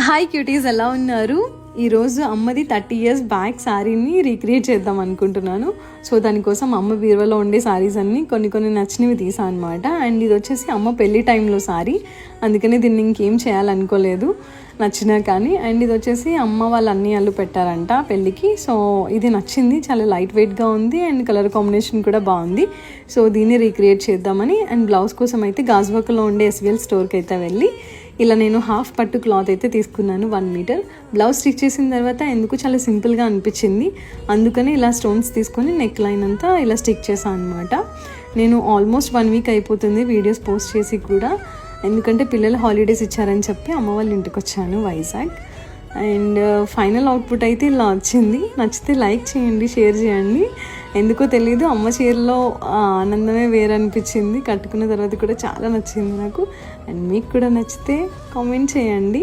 Hi cuties, ఎలా ఉన్నారు? ఈరోజు అమ్మది 30 years బ్యాక్ శారీని రీక్రియేట్ చేద్దాం అనుకుంటున్నాను. సో దానికోసం అమ్మ బీరువాలో ఉండే శారీస్ అన్నీ కొన్ని నచ్చినవి తీసాను అనమాట. అండ్ ఇది వచ్చేసి అమ్మ పెళ్లి టైంలో శారీ, అందుకని దీన్ని ఇంకేం చేయాలనుకోలేదు నచ్చినా కానీ. అండ్ ఇది వచ్చేసి అమ్మ వాళ్ళ అన్నయ్యలు పెట్టారంట పెళ్ళికి. సో ఇది నచ్చింది, చాలా లైట్ వెయిట్గా ఉంది అండ్ కలర్ కాంబినేషన్ కూడా బాగుంది. సో దీన్ని రీక్రియేట్ చేద్దామని అండ్ బ్లౌజ్ కోసం అయితే గాజువాకలో ఉండే SVL స్టోర్కి అయితే వెళ్ళి ఇలా నేను హాఫ్ పట్టు క్లాత్ అయితే తీసుకున్నాను 1 మీటర్. బ్లౌజ్ స్టిచ్ చేసిన తర్వాత ఎందుకు చాలా సింపుల్గా అనిపించింది, అందుకని ఇలా స్టోన్స్ తీసుకొని నెక్ లైన్ అంతా ఇలా స్టిక్ చేశాను అనమాట. నేను ఆల్మోస్ట్ 1 వీక్ అయిపోతుంది వీడియోస్ పోస్ట్ చేసి కూడా, ఎందుకంటే పిల్లలు హాలిడేస్ ఇచ్చారని చెప్పి అమ్మ వాళ్ళ ఇంటికి వచ్చాను వైజాగ్. అండ్ ఫైనల్ అవుట్పుట్ అయితే ఇలా వచ్చింది. నచ్చితే లైక్ చేయండి, షేర్ చేయండి. ఎందుకో తెలీదు, అమ్మ చీరలో ఆనందమే వేరే అనిపించింది. కట్టుకున్న తర్వాత కూడా చాలా నచ్చింది నాకు. అండ్ మీకు కూడా నచ్చితే కామెంట్ చేయండి.